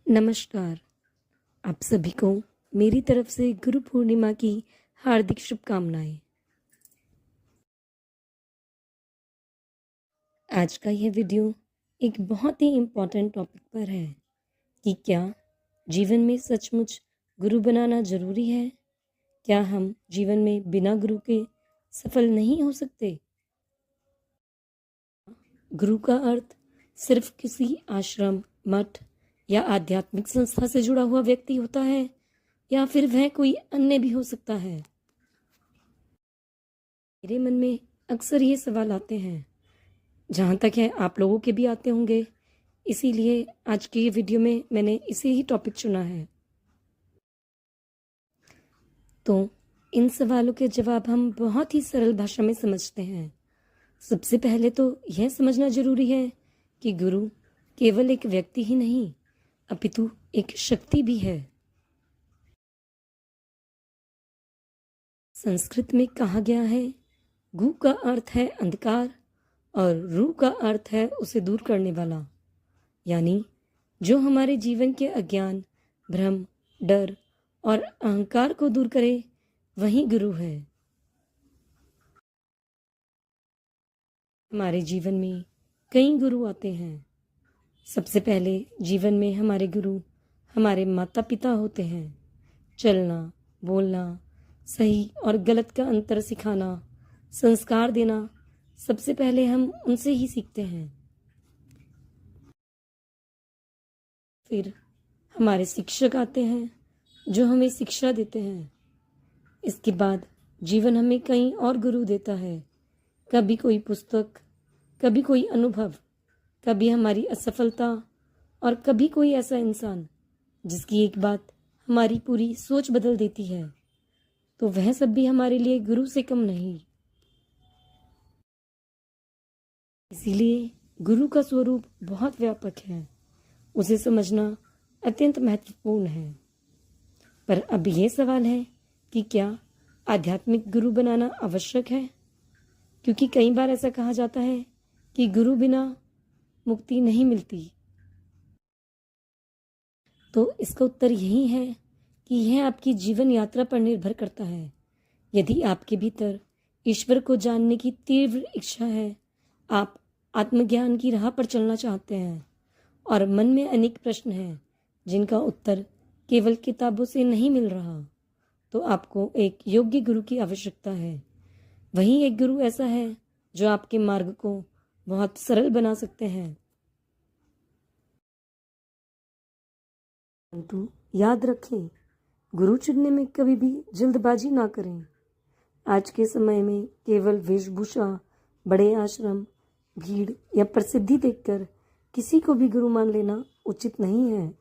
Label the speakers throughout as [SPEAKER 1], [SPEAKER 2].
[SPEAKER 1] नमस्कार। आप सभी को मेरी तरफ से गुरु पूर्णिमा की हार्दिक शुभकामनाएं। आज का यह वीडियो एक बहुत ही इम्पोर्टेंट टॉपिक पर है कि क्या जीवन में सचमुच गुरु बनाना ज़रूरी है? क्या हम जीवन में बिना गुरु के सफल नहीं हो सकते? गुरु का अर्थ सिर्फ किसी आश्रम, मठ या आध्यात्मिक संस्था से जुड़ा हुआ व्यक्ति होता है या फिर वह कोई अन्य भी हो सकता है। मेरे मन में अक्सर ये सवाल आते हैं, जहाँ तक है आप लोगों के भी आते होंगे। इसीलिए आज की ये वीडियो में मैंने इसे ही टॉपिक चुना है। तो इन सवालों के जवाब हम बहुत ही सरल भाषा में समझते हैं। सबसे पहले तो यह समझना जरूरी है कि गुरु केवल एक व्यक्ति ही नहीं, अपितु एक शक्ति भी है। संस्कृत में कहा गया है, गु का अर्थ है अंधकार और रू का अर्थ है उसे दूर करने वाला। यानी जो हमारे जीवन के अज्ञान, भ्रम, डर और अहंकार को दूर करे, वही गुरु है। हमारे जीवन में कई गुरु आते हैं। सबसे पहले जीवन में हमारे गुरु हमारे माता पिता होते हैं। चलना, बोलना, सही और गलत का अंतर सिखाना, संस्कार देना, सबसे पहले हम उनसे ही सीखते हैं। फिर हमारे शिक्षक आते हैं जो हमें शिक्षा देते हैं। इसके बाद जीवन हमें कई और गुरु देता है। कभी कोई पुस्तक, कभी कोई अनुभव, कभी हमारी असफलता और कभी कोई ऐसा इंसान जिसकी एक बात हमारी पूरी सोच बदल देती है। तो वह सब भी हमारे लिए गुरु से कम नहीं। इसीलिए गुरु का स्वरूप बहुत व्यापक है। उसे समझना अत्यंत महत्वपूर्ण है। पर अब ये सवाल है कि क्या आध्यात्मिक गुरु बनाना आवश्यक है? क्योंकि कई बार ऐसा कहा जाता है कि गुरु बिना मुक्ति नहीं मिलती। तो इसका उत्तर यही है कि यह आपकी जीवन यात्रा पर निर्भर करता है। यदि आपके भीतर ईश्वर को जानने की तीव्र इच्छा है, आप आत्मज्ञान की राह पर चलना चाहते हैं और मन में अनेक प्रश्न हैं जिनका उत्तर केवल किताबों से नहीं मिल रहा, तो आपको एक योग्य गुरु की आवश्यकता है। वही एक गुरु ऐसा है जो आपके मार्ग को बहुत सरल बना सकते हैं। परंतु याद रखें, गुरु चुनने में कभी भी जल्दबाजी ना करें। आज के समय में केवल वेशभूषा, बड़े आश्रम, भीड़ या प्रसिद्धि देखकर किसी को भी गुरु मान लेना उचित नहीं है।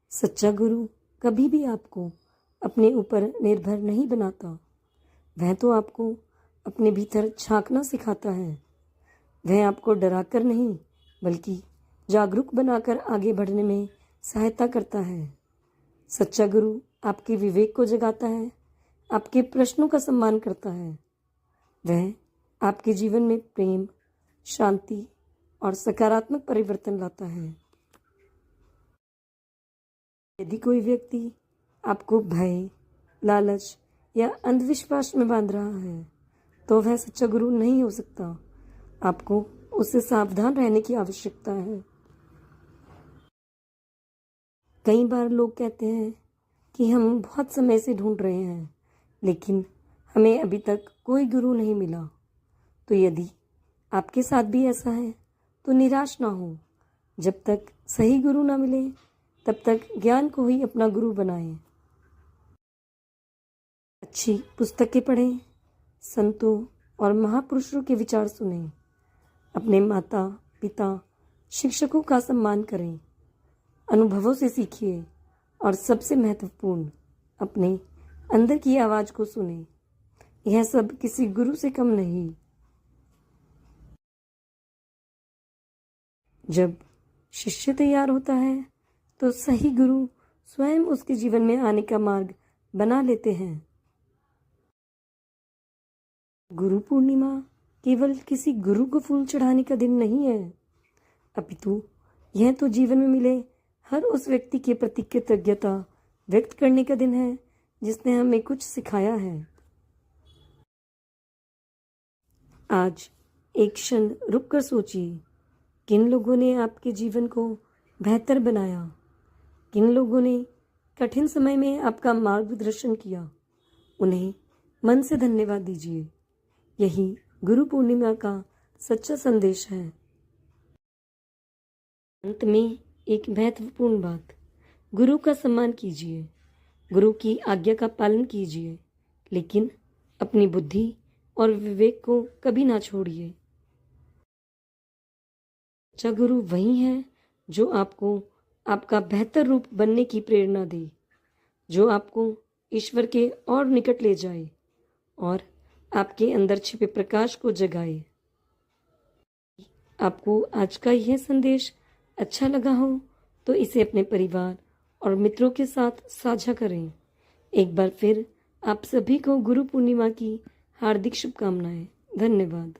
[SPEAKER 1] सच्चा गुरु कभी भी आपको अपने ऊपर निर्भर नहीं बनाता। वह तो आपको अपने भीतर झांकना सिखाता है। वह आपको डराकर नहीं, बल्कि जागरूक बनाकर आगे बढ़ने में सहायता करता है। सच्चा गुरु आपके विवेक को जगाता है, आपके प्रश्नों का सम्मान करता है। वह आपके जीवन में प्रेम, शांति और सकारात्मक परिवर्तन लाता है। यदि कोई व्यक्ति आपको भय, लालच या अंधविश्वास में बांध रहा है, तो वह सच्चा गुरु नहीं हो सकता। आपको उससे सावधान रहने की आवश्यकता है। कई बार लोग कहते हैं कि हम बहुत समय से ढूंढ रहे हैं, लेकिन हमें अभी तक कोई गुरु नहीं मिला। तो यदि आपके साथ भी ऐसा है, तो निराश ना हो। जब तक सही गुरु ना मिले, तब तक ज्ञान को ही अपना गुरु बनाएं। अच्छी पुस्तकें पढ़ें, संतों और महापुरुषों के विचार सुनें, अपने माता पिता, शिक्षकों का सम्मान करें, अनुभवों से सीखिए और सबसे महत्वपूर्ण, अपने अंदर की आवाज को सुनें। यह सब किसी गुरु से कम नहीं। जब शिष्य तैयार होता है, तो सही गुरु स्वयं उसके जीवन में आने का मार्ग बना लेते हैं। गुरु पूर्णिमा केवल किसी गुरु को फूल चढ़ाने का दिन नहीं है, अपितु यह तो जीवन में मिले हर उस व्यक्ति के प्रति कृतज्ञता व्यक्त करने का दिन है जिसने हमें कुछ सिखाया है। आज एक क्षण रुककर सोचिए, किन लोगों ने आपके जीवन को बेहतर बनाया, किन लोगों ने कठिन समय में आपका मार्गदर्शन किया। उन्हें मन से धन्यवाद दीजिए। यही गुरु पूर्णिमा का सच्चा संदेश है। अंत में एक महत्वपूर्ण बात, गुरु का सम्मान कीजिए, गुरु की आज्ञा का पालन कीजिए, लेकिन अपनी बुद्धि और विवेक को कभी ना छोड़िए। सच्चा गुरु वही है जो आपको आपका बेहतर रूप बनने की प्रेरणा दे, जो आपको ईश्वर के और निकट ले जाए और आपके अंदर छिपे प्रकाश को जगाए। आपको आज का यह संदेश अच्छा लगा हो तो इसे अपने परिवार और मित्रों के साथ साझा करें। एक बार फिर आप सभी को गुरु पूर्णिमा की हार्दिक शुभकामनाएं। धन्यवाद।